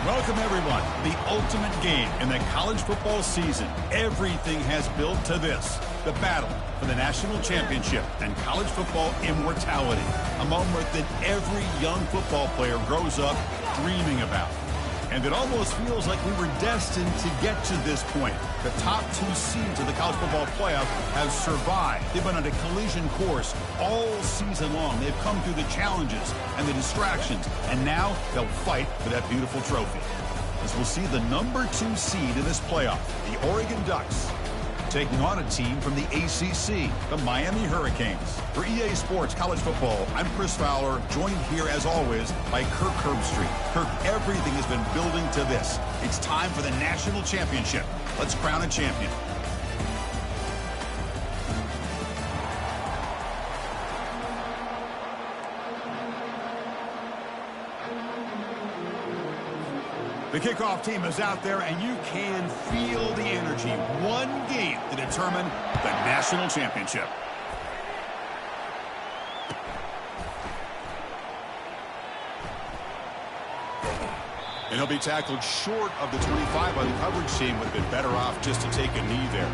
Welcome, everyone. The ultimate game in the college football season. Everything has built to this. The battle for the national championship and college football immortality. A moment that every young football player grows up dreaming about. And it almost feels like we were destined to get to this point. The top two seeds of the college football playoff have survived. They've been on a collision course all season long. They've come through the challenges and the distractions, and now they'll fight for that beautiful trophy. As we'll see the number 2 seed in this playoff, the Oregon Ducks, taking on a team from the ACC, the Miami Hurricanes. For EA Sports College Football, I'm Chris Fowler, joined here as always by Kirk Herbstreit. Kirk, everything has been building to this. It's time for the national championship. Let's crown a champion. The kickoff team is out there, and you can feel the energy. One game to determine the national championship. And he'll be tackled short of the 25 by the coverage team. Would have been better off just to take a knee there.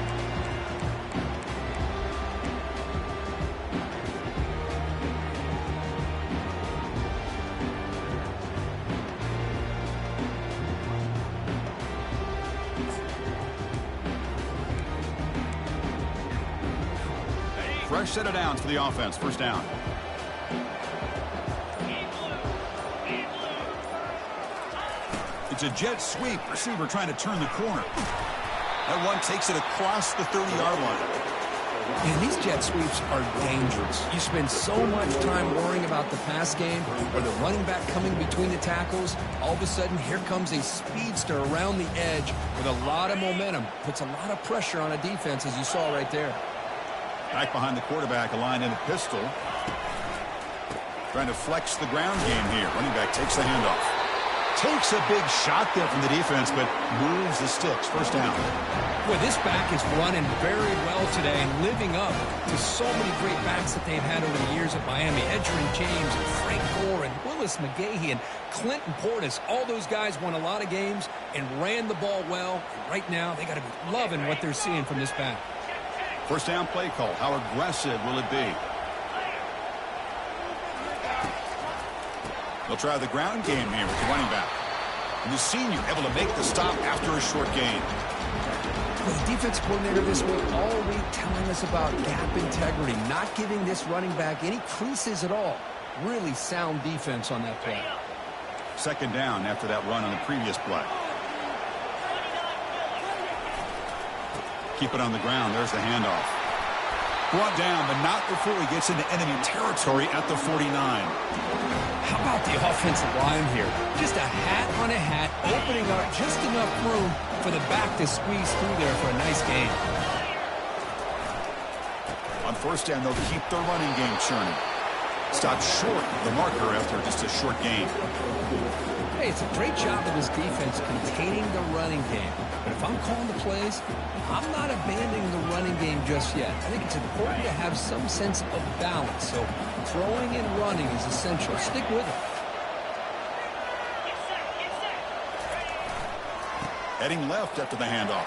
Fresh set of downs for the offense. First down. It's a jet sweep. Receiver trying to turn the corner. That one takes it across the 30-yard line. And these jet sweeps are dangerous. You spend so much time worrying about the pass game or the running back coming between the tackles. All of a sudden, here comes a speedster around the edge with a lot of momentum. Puts a lot of pressure on a defense, as you saw right there. Back behind the quarterback, aligned in a pistol. Trying to flex the ground game here. Running back takes the handoff. Takes a big shot there from the defense, but moves the sticks. First down. Well, this back is running very well today and living up to so many great backs that they've had over the years at Miami. Edgerrin James and Frank Gore and Willis McGahee and Clinton Portis. All those guys won a lot of games and ran the ball well. And right now, they got to be loving what they're seeing from this back. First down play call. How aggressive will it be? They'll try the ground game here with the running back. And the senior able to make the stop after a short gain. Well, the defense coordinator this week all week telling us about gap integrity, not giving this running back any creases at all. Really sound defense on that play. Second down after that run on the previous play. Keep it on the ground. There's the handoff. Brought down, but not before he gets into enemy territory at the 49. How about the offensive line here? Just a hat on a hat, opening up just enough room for the back to squeeze through there for a nice gain. On first down, they'll keep their running game churning. Stop short of the marker after just a short gain. Hey, it's a great job of this defense containing the running game. But if I'm calling the plays, I'm not abandoning the running game just yet. I think it's important to have some sense of balance. So throwing and running is essential. Stick with it. Heading left after the handoff.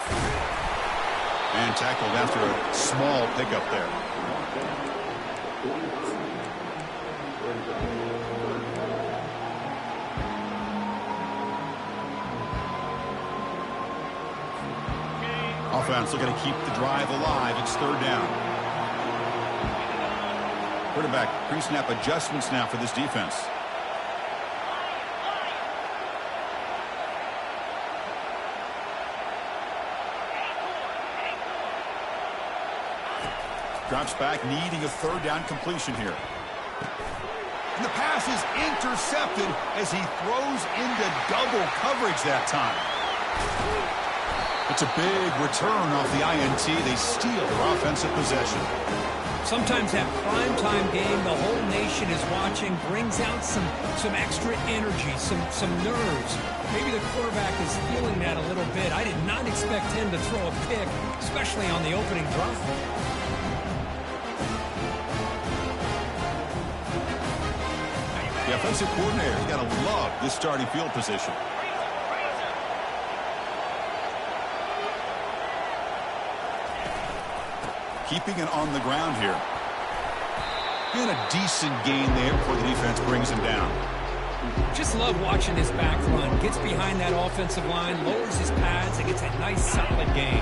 And tackled after a small pickup there. Offense looking to keep the drive alive. It's third down. Quarterback pre-snap adjustments now for this defense. Drops back, needing a third down completion here. And the pass is intercepted as he throws into double coverage that time. It's a big return off the INT. They steal their offensive possession. Sometimes that primetime game, the whole nation is watching, brings out some extra energy, some nerves. Maybe the quarterback is feeling that a little bit. I did not expect him to throw a pick, especially on the opening drive. The offensive coordinator, you got to love this starting field position. keeping it on the ground here. And a decent gain there before the defense brings him down. Just love watching this back run. Gets behind that offensive line, lowers his pads, and gets a nice solid gain.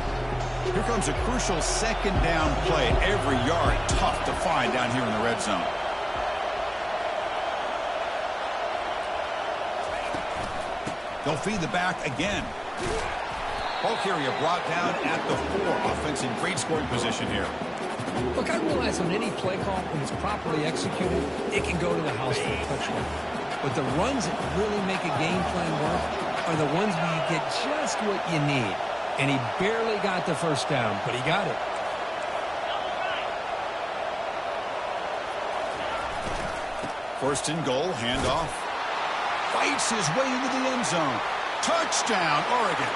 Here comes a crucial second down play. Every yard tough to find down here in the red zone. They'll feed the back again. Ball carrier brought down at the 4. Offense in great scoring position here. Look, I realize on any play call, when it's properly executed, it can go to the house for a touchdown. But the runs that really make a game plan work are the ones where you get just what you need. And he barely got the first down, but he got it. First and goal, handoff. Fights his way into the end zone. Touchdown, Oregon.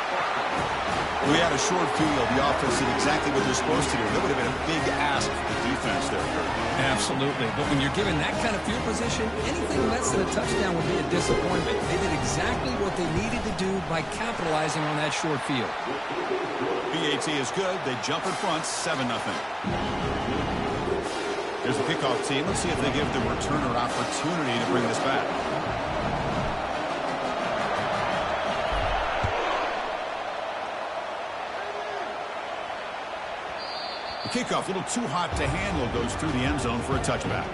We had a short field. The offense did exactly what they're supposed to do. That would have been a big ask for the defense there. Absolutely. But when you're given that kind of field position, anything less than a touchdown would be a disappointment. They did exactly what they needed to do by capitalizing on that short field. BAT is good. They jump in front, 7-0. There's the kickoff team. Let's see if they give the returner opportunity to bring this back. The kickoff, a little too hot to handle, goes through the end zone for a touchback.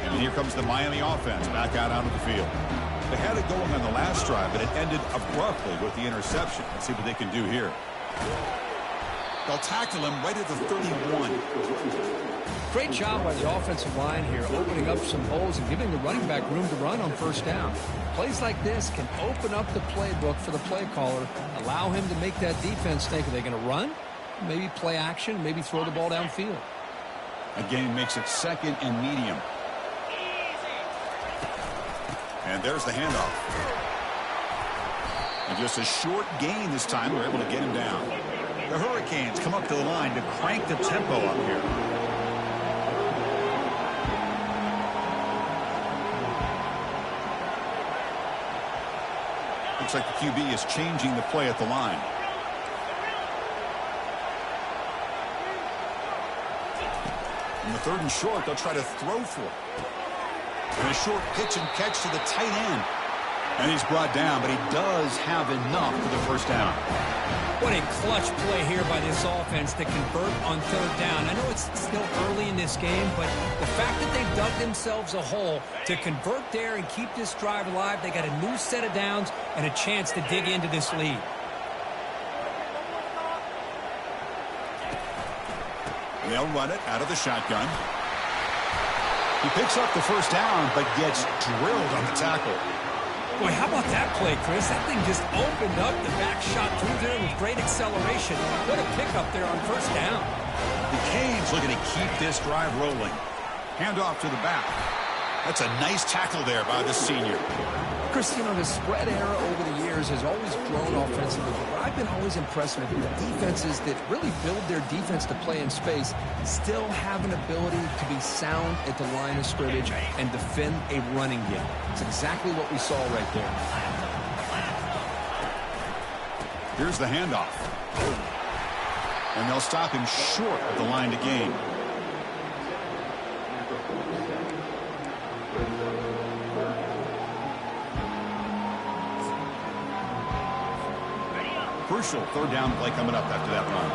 And here comes the Miami offense back out onto the field. They had it going on the last drive, but it ended abruptly with the interception. Let's see what they can do here. They'll tackle him right at the 31. Great job by the offensive line here, opening up some holes and giving the running back room to run on first down. Plays like this can open up the playbook for the play caller, allow him to make that defense think, are they going to run? Maybe play action, maybe throw the ball downfield. Again, makes it second and medium. And there's the handoff. And just a short gain this time. We're able to get him down. The Hurricanes come up to the line to crank the tempo up here. Looks like the QB is changing the play at the line. In the 3rd and short, they'll try to throw for it. And a short pitch and catch to the tight end. And he's brought down, but he does have enough for the first down. What a clutch play here by this offense to convert on 3rd down. I know it's still early in this game, but the fact that they've dug themselves a hole to convert there and keep this drive alive, they got a new set of downs and a chance to dig into this lead. They'll run it out of the shotgun. He picks up the first down, but gets drilled on the tackle. Boy, how about that play, Chris? That thing just opened up the back shot through there with great acceleration. What a pickup there on first down. The Canes looking to keep this drive rolling. Handoff to the back. That's a nice tackle there by the senior. Chris, you know, the spread era over the years has always grown offensively, but I've been always impressed with defenses that really build their defense to play in space, still have an ability to be sound at the line of scrimmage and defend a running game. It's exactly what we saw right there. Here's the handoff. And they'll stop him short of the line to gain. Crucial 3rd down play coming up after that run.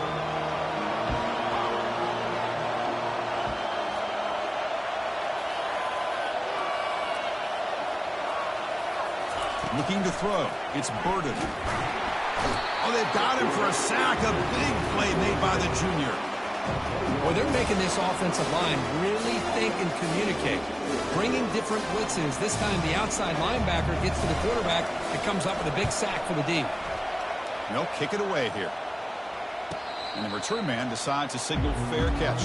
Looking to throw. It's Burden. Oh, they've got him for a sack. A big play made by the junior. Well, they're making this offensive line really think and communicate. Bringing different blitzes. This time the outside linebacker gets to the quarterback and comes up with a big sack for the D. They'll kick it away here. And the return man decides to signal fair catch.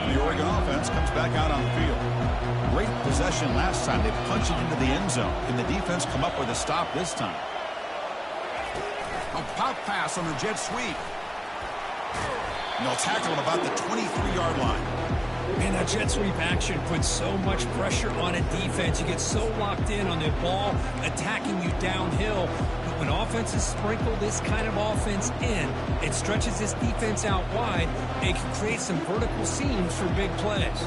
And the Oregon offense offense comes back out on the field. Great possession last time. They punched it into the end zone. Can the defense come up with a stop this time? A pop pass on the jet sweep. And they'll tackle him about the 23-yard line. Man, that jet sweep action puts so much pressure on a defense. You get so locked in on the ball attacking you downhill. But when offenses sprinkle this kind of offense in, it stretches this defense out wide and can create some vertical seams for big plays.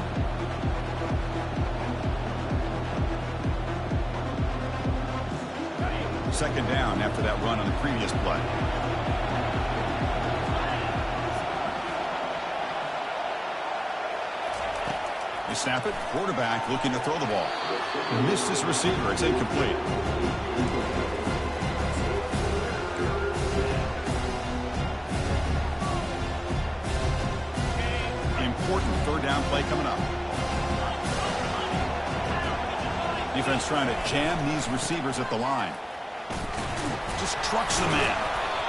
Second down after that run on the previous play. They snap it. Quarterback looking to throw the ball. Missed his receiver. It's incomplete. Important third down play coming up. Defense trying to jam these receivers at the line. Just trucks them in.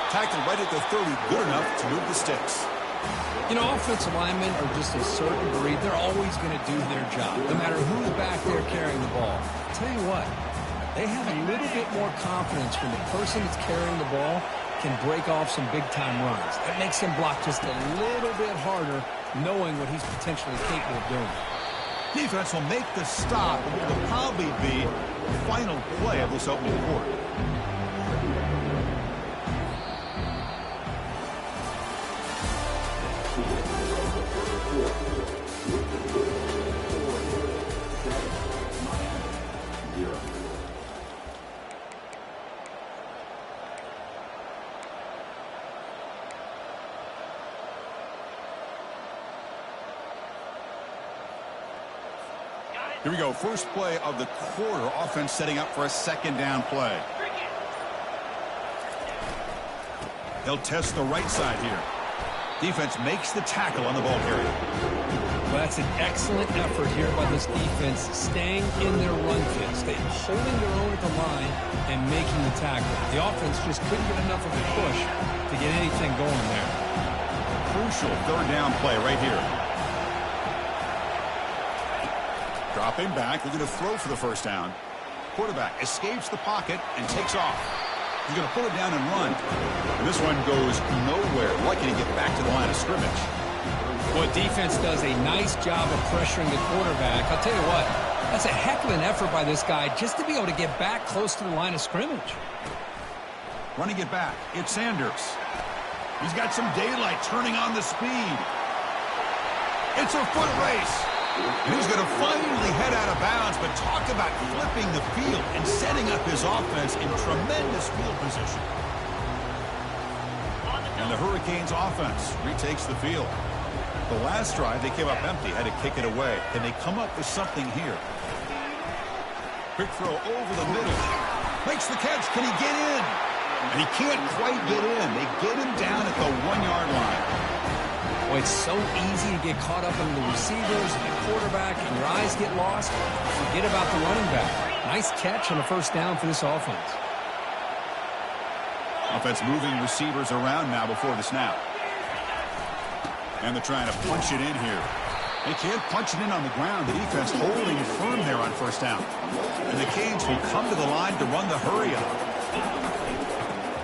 Tackled right at the 30. Good enough to move the sticks. You know, offensive linemen are just a certain breed. They're always going to do their job, no matter who's back there carrying the ball. I'll tell you what, they have a little bit more confidence when the person that's carrying the ball can break off some big-time runs. That makes him block just a little bit harder, knowing what he's potentially capable of doing. Defense will make the stop. It will probably be the final play of this opening quarter. Here we go. First play of the quarter. Offense setting up for a second down play. They'll test the right side here. Defense makes the tackle on the ball carrier. Well, that's an excellent effort here by this defense, staying in their run fits. They're holding their own at the line and making the tackle. The offense just couldn't get enough of a push to get anything going there. Crucial third down play right here. Dropping back, looking to throw for the first down. Quarterback escapes the pocket and takes off. He's going to pull it down and run. And this one goes nowhere. Lucky to get back to the line of scrimmage. Well, defense does a nice job of pressuring the quarterback. I'll tell you what, that's a heck of an effort by this guy just to be able to get back close to the line of scrimmage. Running it back, it's Sanders. He's got some daylight turning on the speed. It's a foot race. And he's going to finally head out of bounds, but talk about flipping the field and setting up his offense in tremendous field position. And the Hurricanes offense retakes the field. The last drive, they came up empty, had to kick it away. Can they come up with something here? Quick throw over the middle. Makes the catch. Can he get in? And he can't quite get in. They get him down at the 1-yard line. Well, it's so easy to get caught up in the receivers and the quarterback, and your eyes get lost. Forget about the running back. Nice catch on the first down for this offense. Offense moving receivers around now before the snap. And they're trying to punch it in here. They can't punch it in on the ground. The defense holding firm there on first down. And the Canes will come to the line to run the hurry up.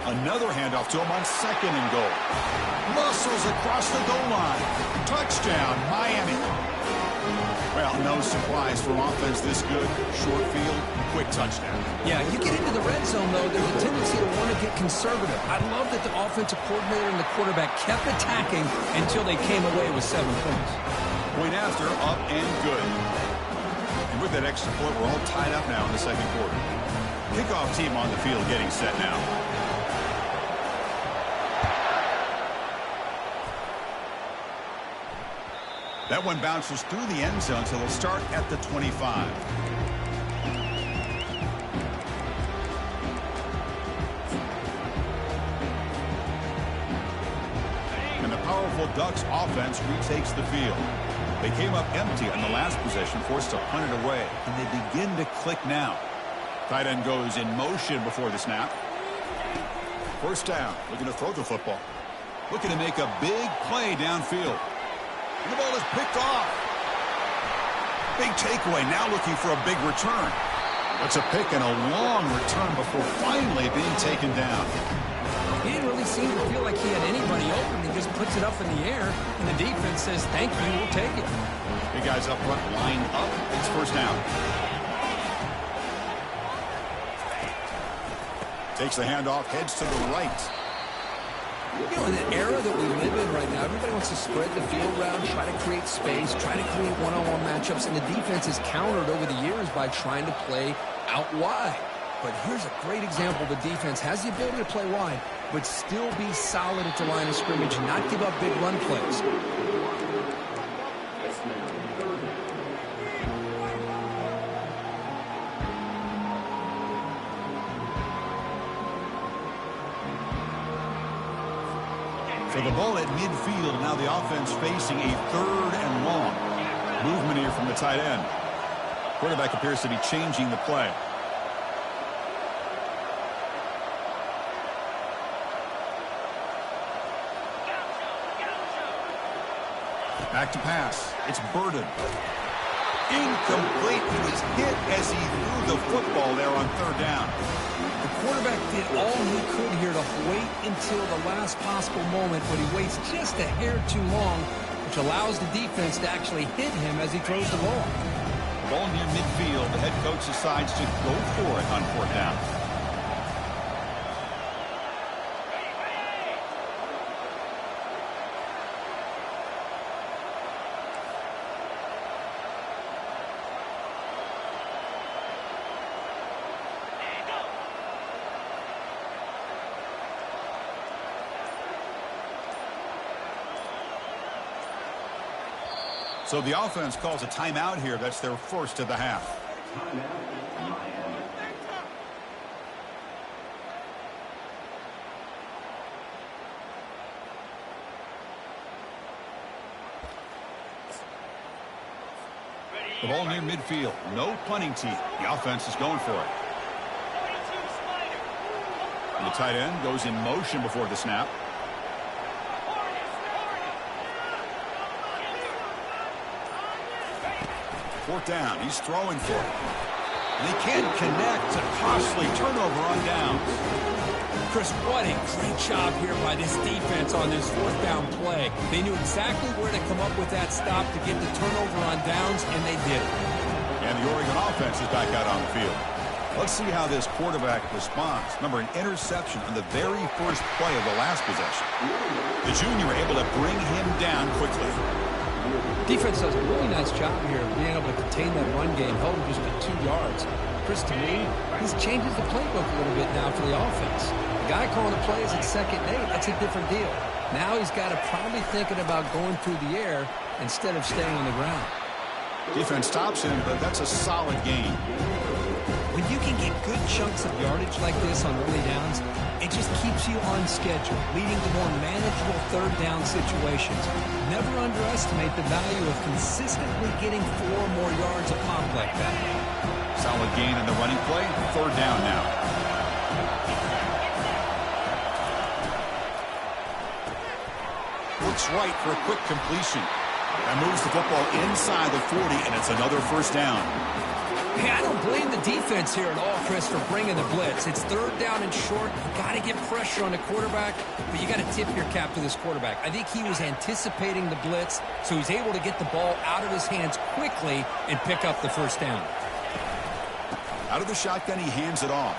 Another handoff to him on second and goal. Muscles across the goal line. Touchdown, Miami. Well, no surprise for offense this good. Short field, quick touchdown. Yeah, you get into the red zone, though, there's a tendency to want to get conservative. I love that the offensive coordinator and the quarterback kept attacking until they came away with 7 points. Point after, up and good. And with that extra point, we're all tied up now in the second quarter. Kickoff team on the field getting set now. That one bounces through the end zone, so they'll start at the 25. And the powerful Ducks offense retakes the field. They came up empty on the last possession, forced to punt it away, and they begin to click now. Tight end goes in motion before the snap. First down, looking to throw the football. Looking to make a big play downfield. And the ball is picked off. Big takeaway, now looking for a big return. It's a pick and a long return before finally being taken down. He didn't really seem to feel like he had anybody open. He just puts it up in the air, and the defense says, thank you, we'll take it. Big guys up front line up. It's first down. Takes the handoff, heads to the right. You know, in the era that we live in right now, everybody wants to spread the field around, try to create space, try to create one-on-one matchups, and the defense is countered over the years by trying to play out wide. But here's a great example. The defense has the ability to play wide, but still be solid at the line of scrimmage and not give up big run plays. So the ball at midfield. Now the offense facing a third and long. Movement here from the tight end. Quarterback appears to be changing the play. Back to pass. It's Burden. Incomplete. He was hit as he threw the football there on third down. The quarterback did all he could here to wait until the last possible moment, but he waits just a hair too long, which allows the defense to actually hit him as he throws the ball. Ball near midfield. The head coach decides to go for it on fourth down. So the offense calls a timeout here. That's their first of the half. The ball near midfield. No punting team. The offense is going for it. And the tight end goes in motion before the snap. Fourth down. He's throwing for it. And he can't connect. A costly turnover on downs. Chris, what a great job here by this defense on this fourth down play. They knew exactly where to come up with that stop to get the turnover on downs, and they did it. And the Oregon offense is back out on the field. Let's see how this quarterback responds. Remember, an interception on the very first play of the last possession. The junior able to bring him down quickly. Defense does a really nice job here of being able to contain that run game, held him just to 2 yards. Chris, to me, this changes the playbook a little bit now for the offense. The guy calling the plays at 2nd and 8, that's a different deal. Now he's got to probably thinking about going through the air instead of staying on the ground. Defense stops him, but that's a solid gain. When you can get good chunks of yardage like this on early downs, it just keeps you on schedule, leading to more manageable third down situations. Never underestimate the value of consistently getting 4 more yards a pop like that. Solid gain in the running play. Third down now. Looks right for a quick completion. That moves the football inside the 40, and it's another first down. Hey, I don't blame the defense here at all, Chris, for bringing the blitz. It's third down and short. You got to get pressure on the quarterback, but you got to tip your cap to this quarterback. I think he was anticipating the blitz, so he's able to get the ball out of his hands quickly and pick up the first down. Out of the shotgun, he hands it off.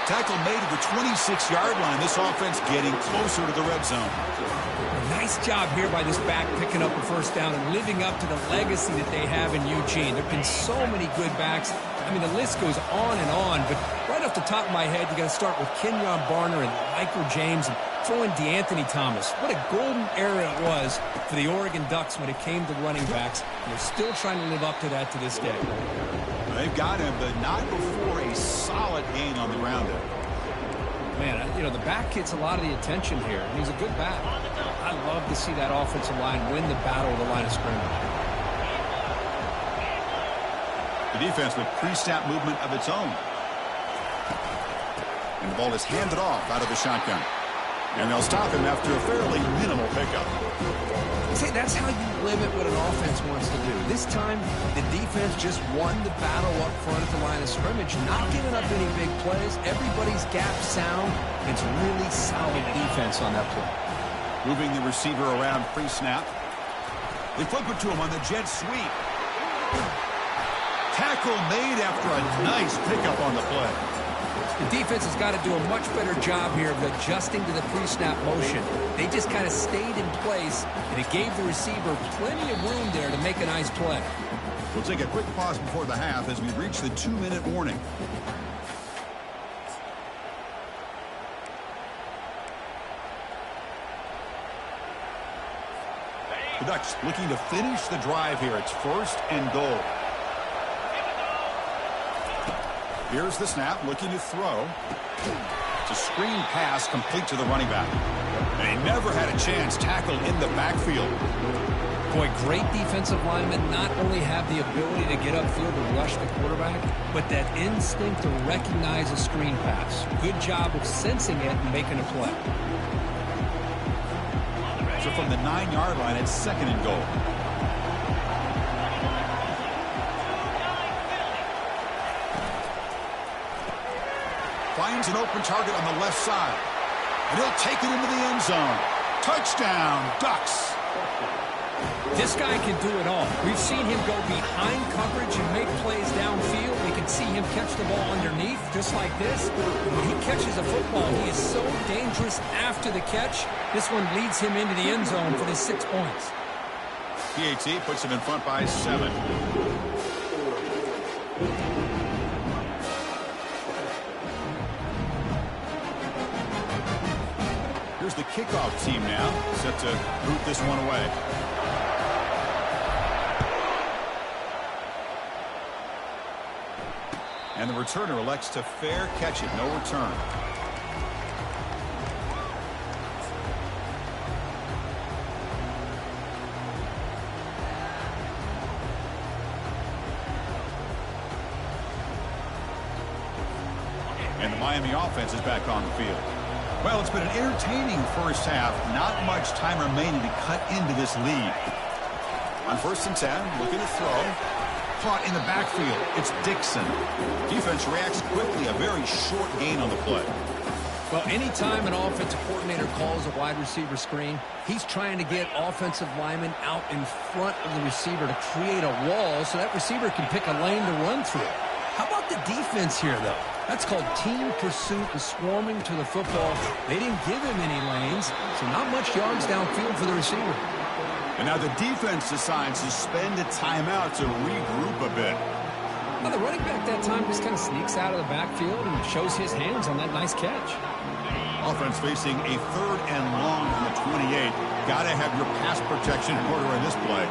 Tackle made at the 26-yard line. This offense getting closer to the red zone. Nice job here by this back picking up a first down and living up to the legacy that they have in Eugene. There have been so many good backs. I mean, the list goes on and on, but right off the top of my head, you got to start with Kenyon Barner and Michael James and throw in DeAnthony Thomas. What a golden era it was for the Oregon Ducks when it came to running backs. And they're still trying to live up to that to this day. They've got him, but not before a solid gain on the ground there. Man, you know, the back gets a lot of the attention here. He's a good back. I love to see that offensive line win the battle of the line of scrimmage. The defense with pre-snap movement of its own. And the ball is handed off out of the shotgun. And they'll stop him after a fairly minimal pickup. See, that's how you limit what an offense wants to do. This time, the defense just won the battle up front at the line of scrimmage, not giving up any big plays. Everybody's gap sound. It's really solid defense on that play. Moving the receiver around pre-snap. They flip it to him on the jet sweep. Tackle made after a nice pickup on the play. The defense has got to do a much better job here of adjusting to the pre-snap motion. They just kind of stayed in place, and it gave the receiver plenty of room there to make a nice play. We'll take a quick pause before the half as we reach the 2-minute warning. The Ducks looking to finish the drive here. It's 1st and goal. Here's the snap, looking to throw. It's a screen pass complete to the running back. And he never had a chance tackled in the backfield. Boy, great defensive linemen not only have the ability to get upfield and rush the quarterback, but that instinct to recognize a screen pass. Good job of sensing it and making a play. So from the 9-yard line, it's 2nd and goal. Finds an open target on the left side. And he'll take it into the end zone. Touchdown, Ducks. This guy can do it all. We've seen him go behind coverage and make plays downfield. We can see him catch the ball underneath, just like this. When he catches a football, he is so dangerous after the catch. This one leads him into the end zone for the 6 points. PAT puts him in front by 7. Here's the kickoff team now, set to root this one away. And the returner elects to fair catch it, no return. And the Miami offense is back on the field. Well, it's been an entertaining first half. Not much time remaining to cut into this lead. On 1st and 10, looking to throw. Caught in the backfield. It's Dixon. Defense reacts quickly. A very short gain on the play. Well, anytime an offensive coordinator calls a wide receiver screen, he's trying to get offensive linemen out in front of the receiver to create a wall so that receiver can pick a lane to run through. How about the defense here, though? That's called team pursuit and swarming to the football. They didn't give him any lanes, so not much yards downfield for the receiver. And now the defense decides to spend a timeout to regroup a bit. Well, the running back that time just kind of sneaks out of the backfield and shows his hands on that nice catch. Offense facing a 3rd and long from the 28. Got to have your pass protection in order in this play.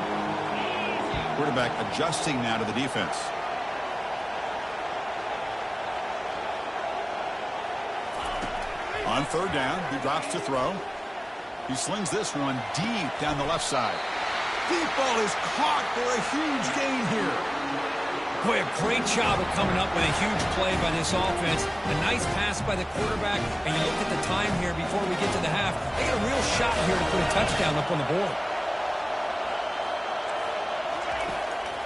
Quarterback adjusting now to the defense. On 3rd down, he drops to throw. He slings this one deep down the left side. Deep ball is caught for a huge gain here. Boy, a great job of coming up with a huge play by this offense. A nice pass by the quarterback, and you look at the time here before we get to the half. They got a real shot here to put a touchdown up on the board.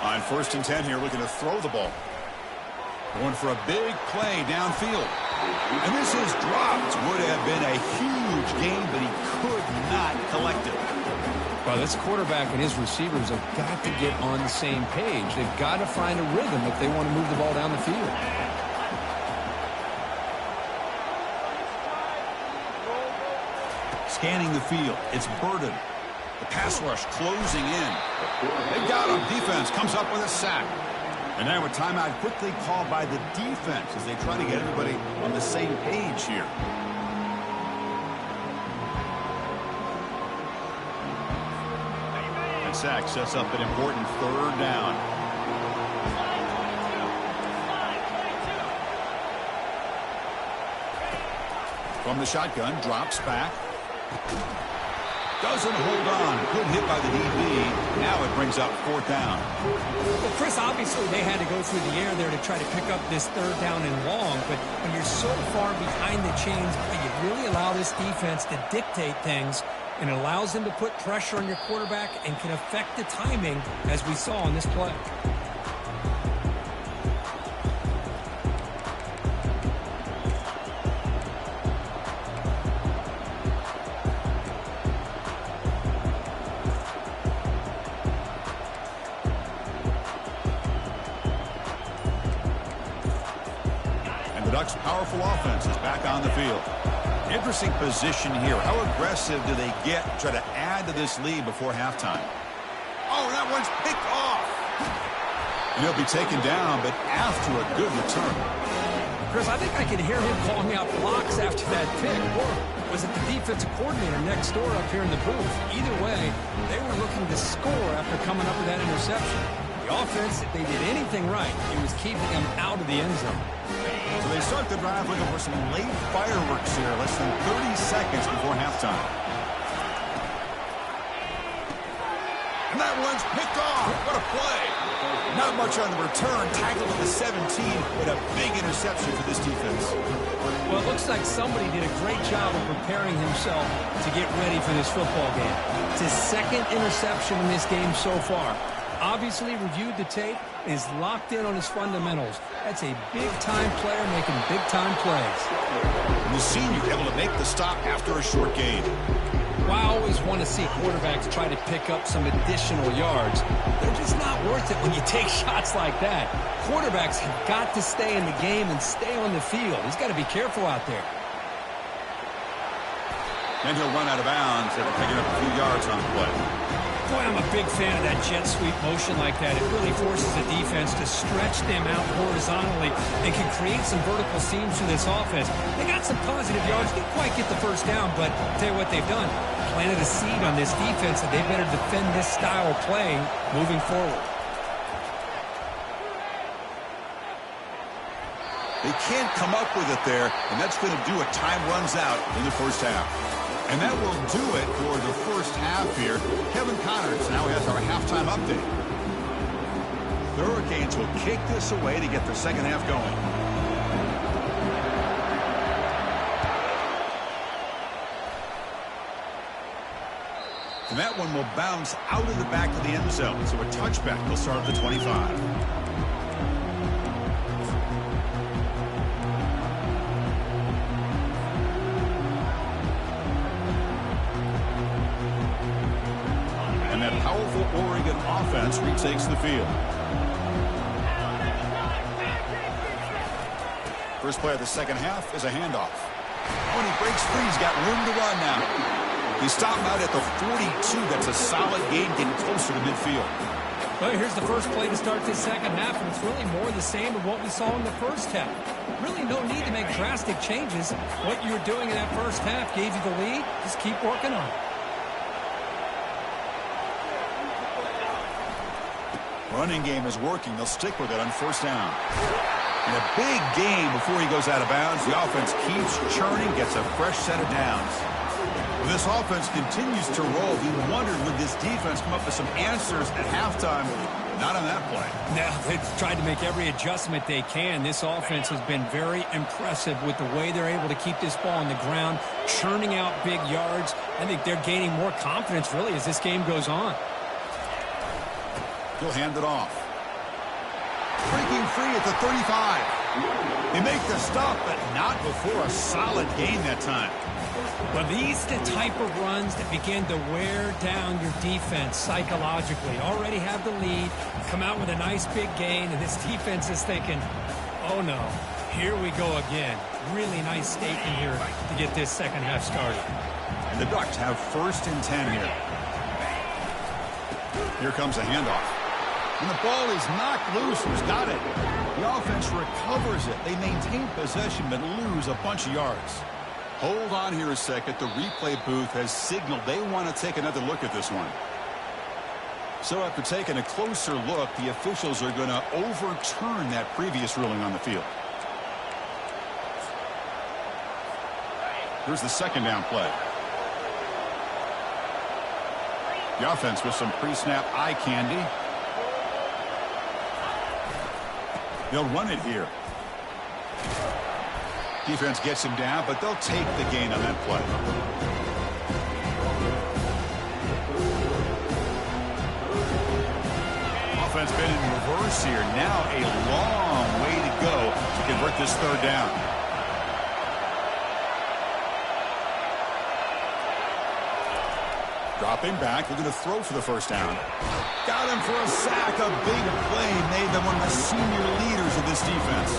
On 1st and 10 here, looking to throw the ball. Going for a big play downfield. And this is dropped. Would have been a huge gain, but he could not collect it. Well, this quarterback and his receivers have got to get on the same page. They've got to find a rhythm if they want to move the ball down the field. Scanning the field. It's Burden. The pass rush closing in. They got him. Defense comes up with a sack. And now a timeout quickly called by the defense as they try to get everybody on the same page here. And sack sets up an important 3rd down. From the shotgun, drops back. Doesn't hold on. Good hit by the DB. Now it brings up 4th down. Well, Chris, obviously they had to go through the air there to try to pick up this 3rd down and long, but when you're so far behind the chains, you really allow this defense to dictate things, and it allows them to put pressure on your quarterback and can affect the timing, as we saw on this play. The Ducks' powerful offense is back on the field. Interesting position here. How aggressive do they get to try to add to this lead before halftime? Oh, that one's picked off. And he'll be taken down, but after a good return. Chris, I think I can hear him calling out blocks after that pick. Or was it the defensive coordinator next door up here in the booth? Either way, they were looking to score after coming up with that interception. The offense, if they did anything right, it was keeping them out of the end zone. So they start the drive looking for some late fireworks here, less than 30 seconds before halftime. And that one's picked off. What a play. Not much on the return. Tackled at the 17, but a big interception for this defense. Well, it looks like somebody did a great job of preparing himself to get ready for this football game. It's his 2nd interception in this game so far. Obviously reviewed the tape, is locked in on his fundamentals. That's a big-time player making big-time plays. And the senior able to make the stop after a short gain. Well, I always want to see quarterbacks try to pick up some additional yards. They're just not worth it when you take shots like that. Quarterbacks have got to stay in the game and stay on the field. He's got to be careful out there. And he'll run out of bounds after picking up a few yards on the play. Boy, I'm a big fan of that jet sweep motion like that. It really forces the defense to stretch them out horizontally and can create some vertical seams for this offense. They got some positive yards. Didn't quite get the 1st down, but I'll tell you what they've done. Planted a seed on this defense that they better defend this style of playing moving forward. They can't come up with it there, and that's going to do it. Time runs out in the 1st half. And that will do it for the 1st half here. Kevin Connors now has our halftime update. The Hurricanes will kick this away to get the 2nd half going. And that one will bounce out of the back of the end zone. So a touchback will start at the 25. Oregon offense retakes the field. First play of the 2nd half is a handoff. When he breaks free, he's got room to run now. He stopped out at the 42. That's a solid gain, getting closer to midfield. Well, here's the first play to start this 2nd half, and it's really more the same of what we saw in the 1st half. Really no need to make drastic changes. What you were doing in that 1st half gave you the lead. Just keep working on it. Running game is working. They'll stick with it on 1st down. And a big gain before he goes out of bounds. The offense keeps churning, gets a fresh set of downs. When this offense continues to roll, we wondered, would this defense come up with some answers at halftime? Not on that play. Now, they've tried to make every adjustment they can. This offense has been very impressive with the way they're able to keep this ball on the ground, churning out big yards. I think they're gaining more confidence, really, as this game goes on. He'll hand it off. Breaking free at the 35. They make the stop, but not before a solid gain that time. Well, these are the type of runs that begin to wear down your defense psychologically. Already have the lead, come out with a nice big gain, and this defense is thinking, oh no, here we go again. Really nice statement here to get this 2nd half started. And the Ducks have 1st and 10 here. Here comes a handoff. And the ball is knocked loose. Who's got it? The offense recovers it. They maintain possession but lose a bunch of yards. Hold on here a second. The replay booth has signaled they want to take another look at this one. So after taking a closer look, the officials are going to overturn that previous ruling on the field. Here's the 2nd down play. The offense with some pre-snap eye candy. They'll run it here. Defense gets him down, but they'll take the gain on that play. Offense been in reverse here. Now a long way to go to convert this third down. Dropping back, looking to throw for the first down. Got him for a sack. A big play made them one of the senior leaders of this defense.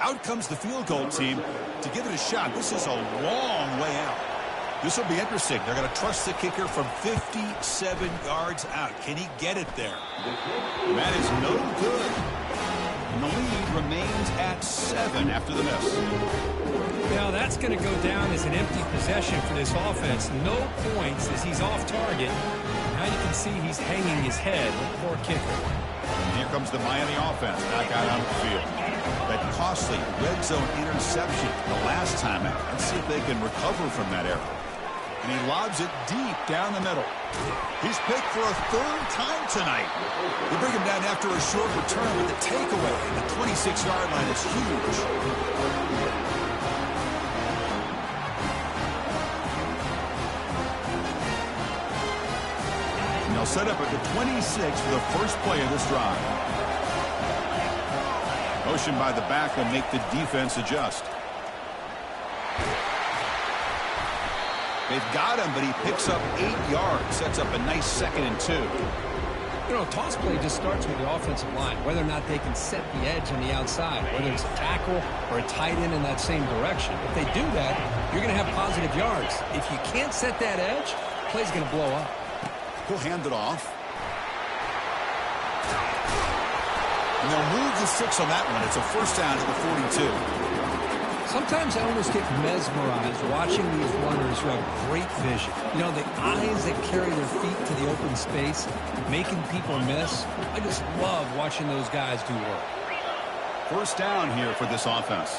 Out comes the field goal team to give it a shot. This is a long way out. This will be interesting. They're going to trust the kicker from 57 yards out. Can he get it there? That is no good. And the lead remains at 7 after the miss. Now that's going to go down as an empty possession for this offense. No points as he's off target. Now you can see he's hanging his head. Poor kicker. And here comes the Miami offense back out on the field. That costly red zone interception the last time out. Let's see if they can recover from that error. And he lobs it deep down the middle. He's picked for a third time tonight. They bring him down after a short return with the takeaway. And the 26-yard line is huge. And they'll set up at the 26 for the first play of this drive. Motion by the back will make the defense adjust. They've got him, but he picks up 8 yards. Sets up a nice 2nd and 2. You know, toss play just starts with the offensive line, whether or not they can set the edge on the outside, whether it's a tackle or a tight end in that same direction. If they do that, you're going to have positive yards. If you can't set that edge, play's going to blow up. He'll hand it off. And they'll move the 6 on that one. It's a first down at the 42. Sometimes I almost get mesmerized watching these runners who have great vision. You know, the eyes that carry their feet to the open space, making people miss. I just love watching those guys do work. First down here for this offense.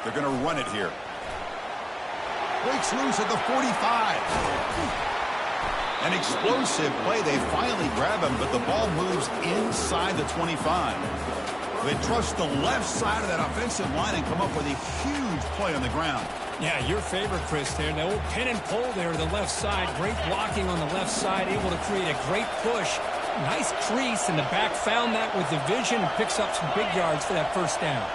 They're going to run it here. Breaks loose at the 45. An explosive play. They finally grab him, but the ball moves inside the 25. They trust the left side of that offensive line and come up with a huge play on the ground. Yeah, your favorite, Chris, there. The old pin and pull there to the left side. Great blocking on the left side, able to create a great push. Nice crease, and the back found that with the vision and picks up some big yards for that first down.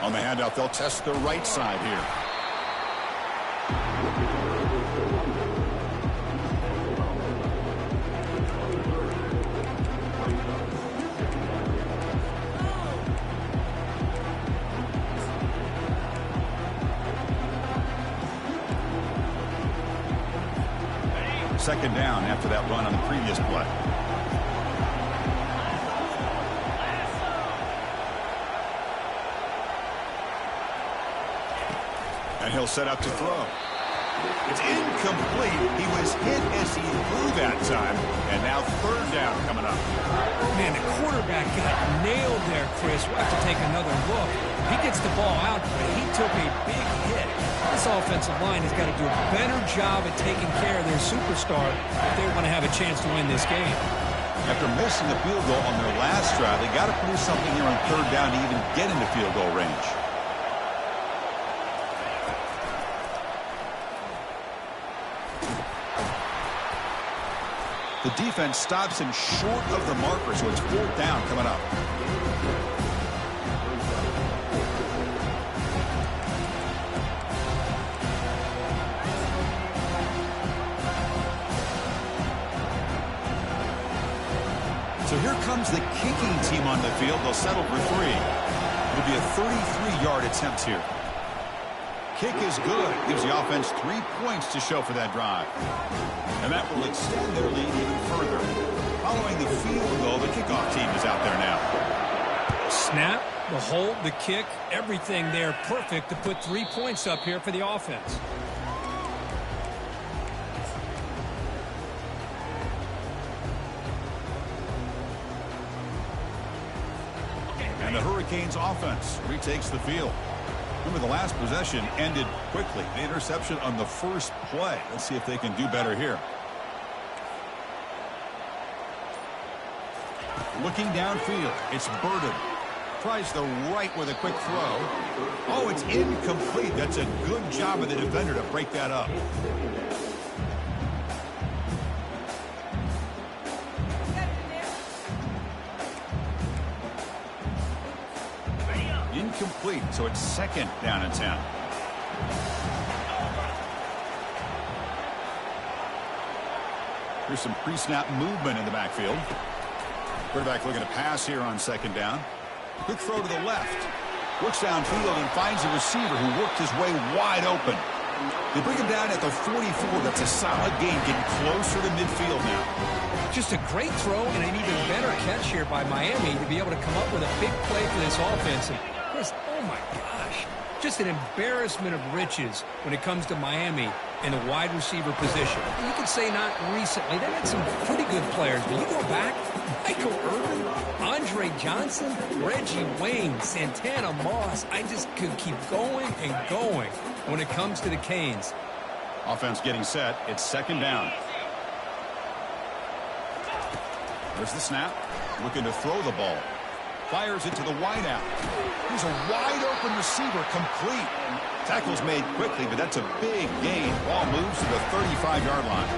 On the handout, they'll test the right side here. Second down after that run on the previous play. And he'll set up to throw. It's incomplete. He was hit as he threw that time. And now third down coming up. Man, the quarterback got nailed there, Chris. We'll have to take another look. He gets the ball out, but he took a big hit. This offensive line has got to do a better job at taking care of their superstar if they want to have a chance to win this game. After missing the field goal on their last drive, they got to produce something here on third down to even get into field goal range. The defense stops him short of the marker, so it's fourth down coming up. So here comes the kicking team on the field. They'll settle for 3. It'll be a 33-yard attempt here. Kick is good. Gives the offense 3 points to show for that drive. And that will extend their lead even further. Following the field goal, the kickoff team is out there now. Snap, the hold, the kick, everything there perfect to put 3 points up here for the offense. And the Hurricanes offense retakes the field. Remember, the last possession ended quickly. The interception on the first play. Let's see if they can do better here. Looking downfield, it's Burden. Tries the right with a quick throw. Oh, it's incomplete. That's a good job of the defender to break that up. Incomplete, so it's second down and 10. Here's some pre-snap movement in the backfield. Quarterback looking to pass here on second down. Quick throw to the left. Looks downfield and finds a receiver who worked his way wide open. They bring him down at the 44. That's a solid gain, getting closer to midfield now. Just a great throw and an even better catch here by Miami to be able to come up with a big play for this offense. And Chris, oh my gosh, just an embarrassment of riches when it comes to Miami in the wide receiver position. You could say not recently. They've had some pretty good players, but you go back, Michael Irvin, Andre Johnson, Reggie Wayne, Santana Moss. I just could keep going and going when it comes to the Canes. Offense getting set. It's second down. There's the snap. Looking to throw the ball. Fires it to the wideout. Here's a wide-open receiver, complete. Tackle's made quickly, but that's a big gain. Ball moves to the 35-yard line.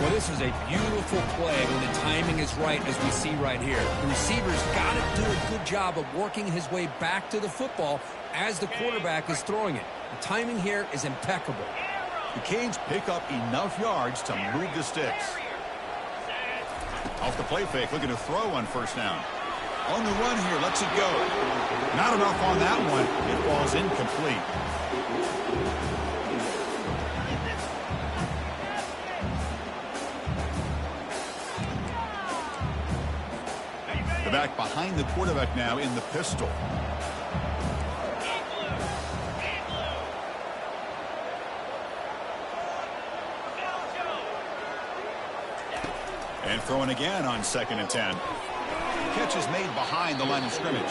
Well, this is a beautiful play when the timing is right, as we see right here. The receiver's got to do a good job of working his way back to the football as the quarterback is throwing it. The timing here is impeccable. The Canes pick up enough yards to move the sticks. Off the play fake, looking to throw on first down. On the run here, lets it go. Not enough on that one. It falls incomplete. The back behind the quarterback now in the pistol. And throwing again on second and 10. Catch is made behind the line of scrimmage.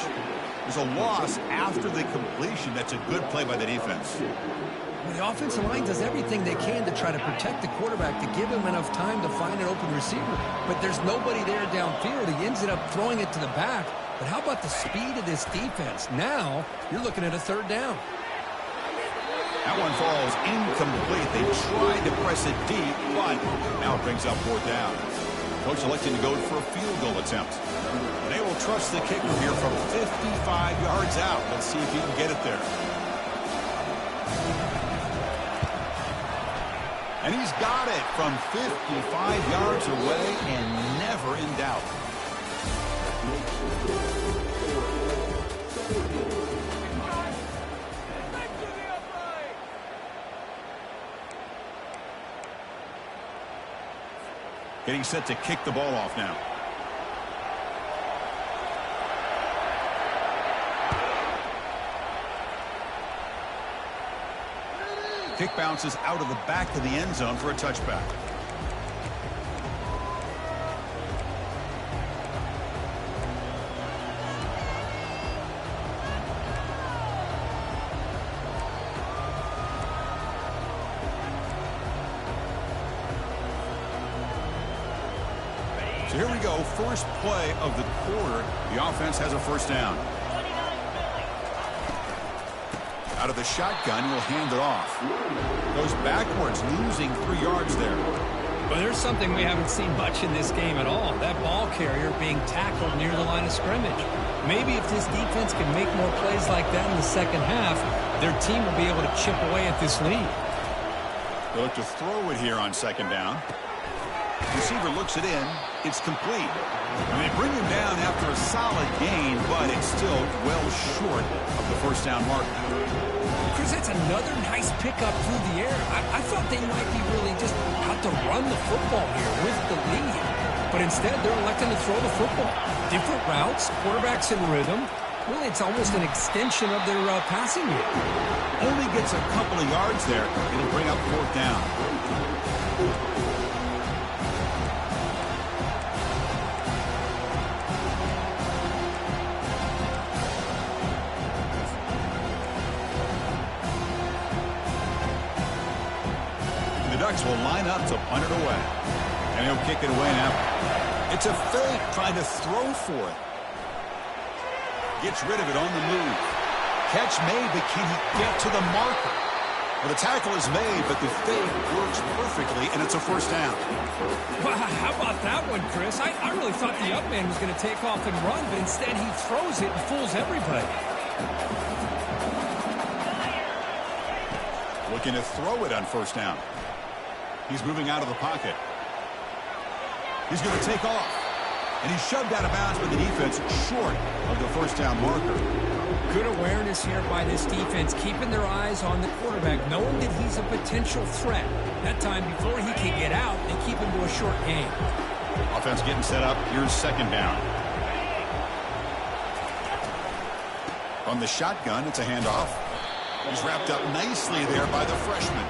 There's a loss after the completion. That's a good play by the defense. Well, the offensive line does everything they can to try to protect the quarterback, to give him enough time to find an open receiver. But there's nobody there downfield. He ends up throwing it to the back. But how about the speed of this defense? Now you're looking at a third down. That one falls incomplete. They tried to press it deep, but now it brings up fourth down. Coach electing to go for a field goal attempt. They will trust the kicker here from 55 yards out. Let's see if he can get it there. And he's got it from 55 yards away and never in doubt. Getting set to kick the ball off now. Kick bounces out of the back of the end zone for a touchback. So here we go, first play of the quarter. The offense has a first down. Out of the shotgun, he'll hand it off. Goes backwards, losing 3 yards there. Well, there's something we haven't seen much in this game at all. That ball carrier being tackled near the line of scrimmage. Maybe if this defense can make more plays like that in the second half, their team will be able to chip away at this lead. They'll look to throw it here on second down. Receiver looks it in. It's complete. And they bring him down after a solid gain, but it's still well short of the first down mark. Chris, that's another nice pickup through the air. I thought they might be really just out to run the football here with the lead. But instead, they're electing to throw the football. Different routes, quarterbacks in rhythm. Really, it's almost an extension of their passing game. Only gets a couple of yards there. It'll bring up fourth down. Will line up to punt it away. And he'll kick it away now. It's a fake trying to throw for it. Gets rid of it on the move. Catch made, but can he get to the marker? Well, the tackle is made, but the fake works perfectly, and it's a first down. Wow, how about that one, Chris? I really thought the up man was going to take off and run, but instead he throws it and fools everybody. Looking to throw it on first down. He's moving out of the pocket. He's going to take off. And he's shoved out of bounds by the defense short of the first down marker. Good awareness here by this defense, keeping their eyes on the quarterback, knowing that he's a potential threat. That time, before he can get out, they keep him to a short gain. Offense getting set up. Here's second down. On the shotgun, it's a handoff. He's wrapped up nicely there by the freshman.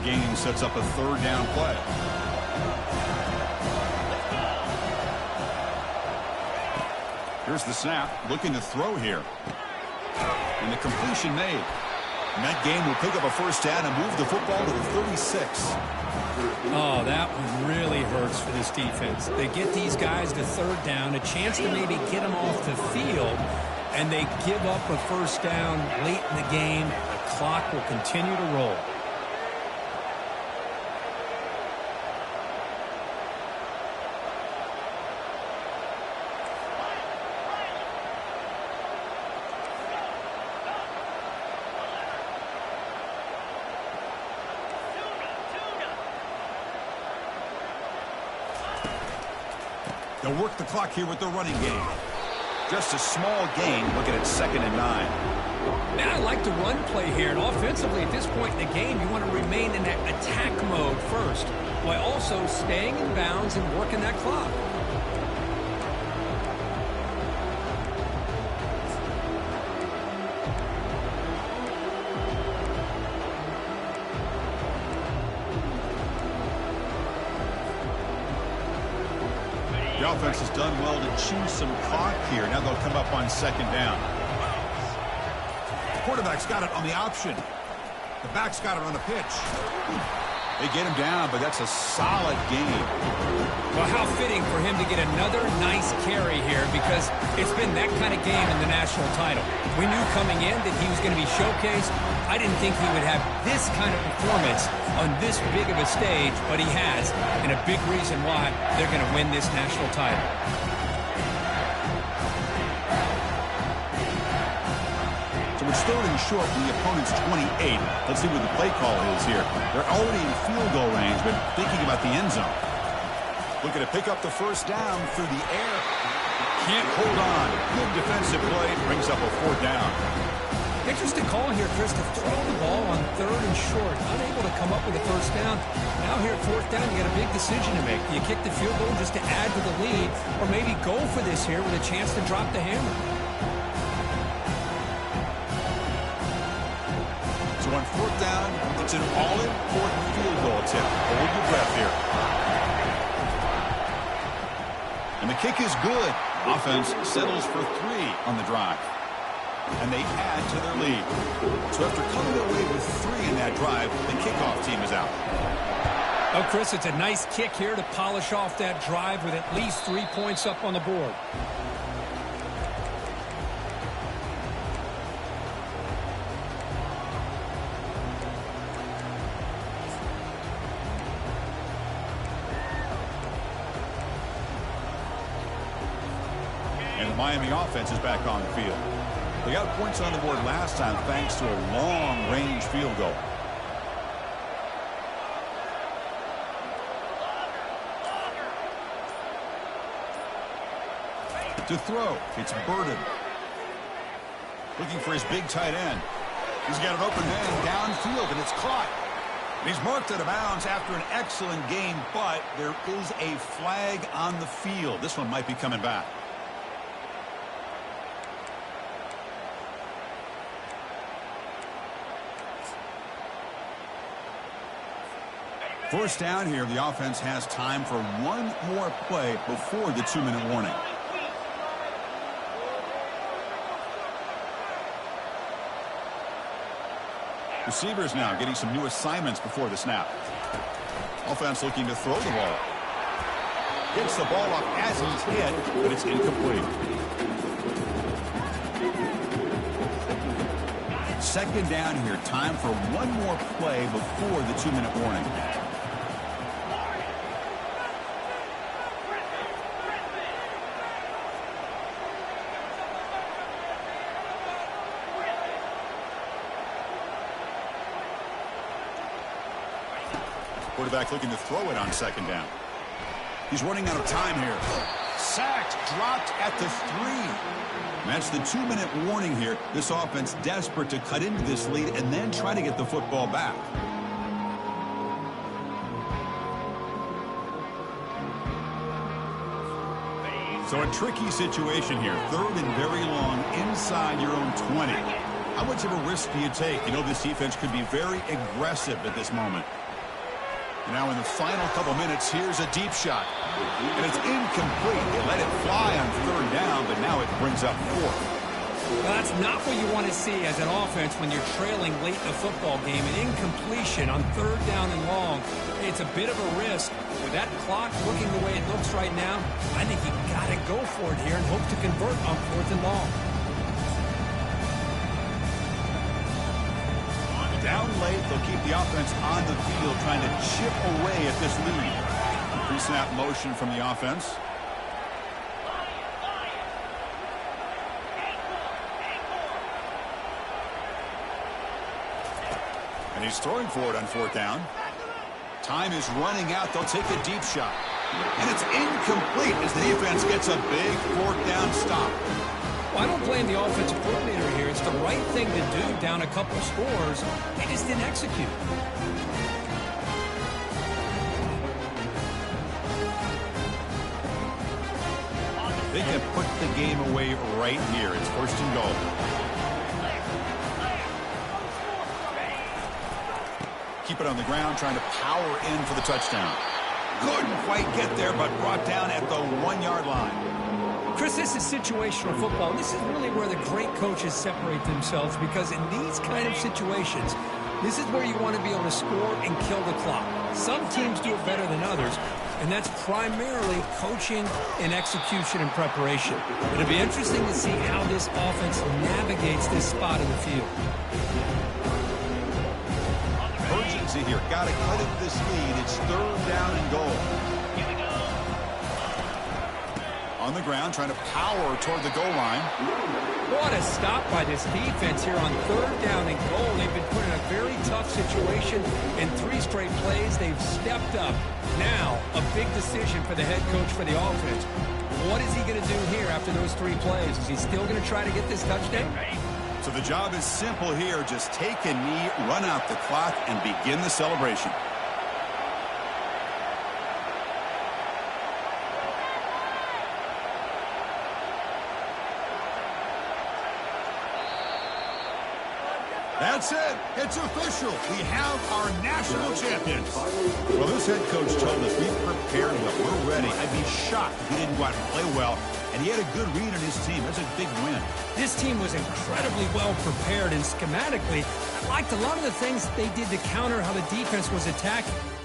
Gain sets up a third down play. Here's the snap, looking to throw here. And the completion made. And that game will pick up a first down and move the football to the 36. Oh, that one really hurts for this defense. They get these guys to third down, a chance to maybe get them off the field, and they give up a first down late in the game. The clock will continue to roll. They'll work the clock here with the running game. Just a small gain, looking at 2nd and 9. Man, I like the run play here. And offensively, at this point in the game, you want to remain in that attack mode first, while also staying in bounds and working that clock. The offense has done well to chew some clock here. Now they'll come up on second down. The quarterback's got it on the option. The back's got it on the pitch. They get him down, but that's a solid game. Well, how fitting for him to get another nice carry here, because it's been that kind of game in the national title. We knew coming in that he was going to be showcased. I didn't think he would have this kind of performance on this big of a stage, but he has, and a big reason why they're going to win this national title. So it's 3rd and short from the opponent's 28. Let's see what the play call is here. They're already in field goal range, but thinking about the end zone. Looking to pick up the first down through the air. Can't hold on. Good defensive play. Brings up a 4th down. Interesting call here, Chris, to throw the ball on 3rd and short. Unable to come up with a first down. Now here at 4th down, you got a big decision to make. Do you kick the field goal just to add to the lead, or maybe go for this here with a chance to drop the hammer? So on 4th down, it's an all-important field goal attempt. Hold your breath here. And the kick is good. Offense settles for 3 on the drive. And they add to their lead. So after coming away with 3 in that drive, the kickoff team is out. Oh, Chris, it's a nice kick here to polish off that drive with at least 3 points up on the board. And the Miami offense is back on the field. They got points on the board last time thanks to a long-range field goal. To throw, it's Burden. Looking for his big tight end. He's got an open man downfield, and it's caught. And he's marked out of bounds after an excellent game, but there is a flag on the field. This one might be coming back. First down here, the offense has time for one more play before the 2-minute warning. Receivers now getting some new assignments before the snap. Offense looking to throw the ball. Gets the ball off as he's hit, but it's incomplete. Second down here, time for one more play before the 2-minute warning. Quarterback looking to throw it on second down. He's running out of time here. Sacked, dropped at the 3. That's the 2-minute warning here. This offense desperate to cut into this lead and then try to get the football back. So a tricky situation here. 3rd and very long inside your own 20. How much of a risk do you take? You know this defense could be very aggressive at this moment. Now in the final couple minutes, here's a deep shot. And it's incomplete. They let it fly on 3rd down, but now it brings up 4th. Well, that's not what you want to see as an offense when you're trailing late in a football game. An incompletion on 3rd down and long. It's a bit of a risk. With that clock looking the way it looks right now, I think you got to go for it here and hope to convert on 4th and long. Down late, they'll keep the offense on the field trying to chip away at this lead. Pre-snap motion from the offense. And he's throwing for it on 4th down. Time is running out. They'll take a deep shot. And it's incomplete as the defense gets a big 4th down stop. Well, I don't blame the offensive coordinator here. It's the right thing to do down a couple scores. They just didn't execute. They can put the game away right here. It's 1st and goal. Keep it on the ground, trying to power in for the touchdown. Couldn't quite get there, but brought down at the 1-yard line. Chris, this is situational football. This is really where the great coaches separate themselves, because in these kind of situations, this is where you want to be able to score and kill the clock. Some teams do it better than others, and that's primarily coaching and execution and preparation. It'll be interesting to see how this offense navigates this spot in the field. Urgency here. Got to cut into this lead. It's 3rd down and goal. On the ground, trying to power toward the goal line. What a stop by this defense here on 3rd down and goal. They've been put in a very tough situation. In 3 straight plays, they've stepped up. Now, a big decision for the head coach for the offense. What is he going to do here after those 3 plays? Is he still going to try to get this touchdown? So the job is simple here. Just take a knee, run out the clock, and begin the celebration. That's it. It's official. We have our national champions. Well, this head coach told us we prepared well. We're ready. I'd be shocked if he didn't go out and play well. And he had a good read on his team. That's a big win. This team was incredibly well prepared, and schematically, I liked a lot of the things they did to counter how the defense was attacking.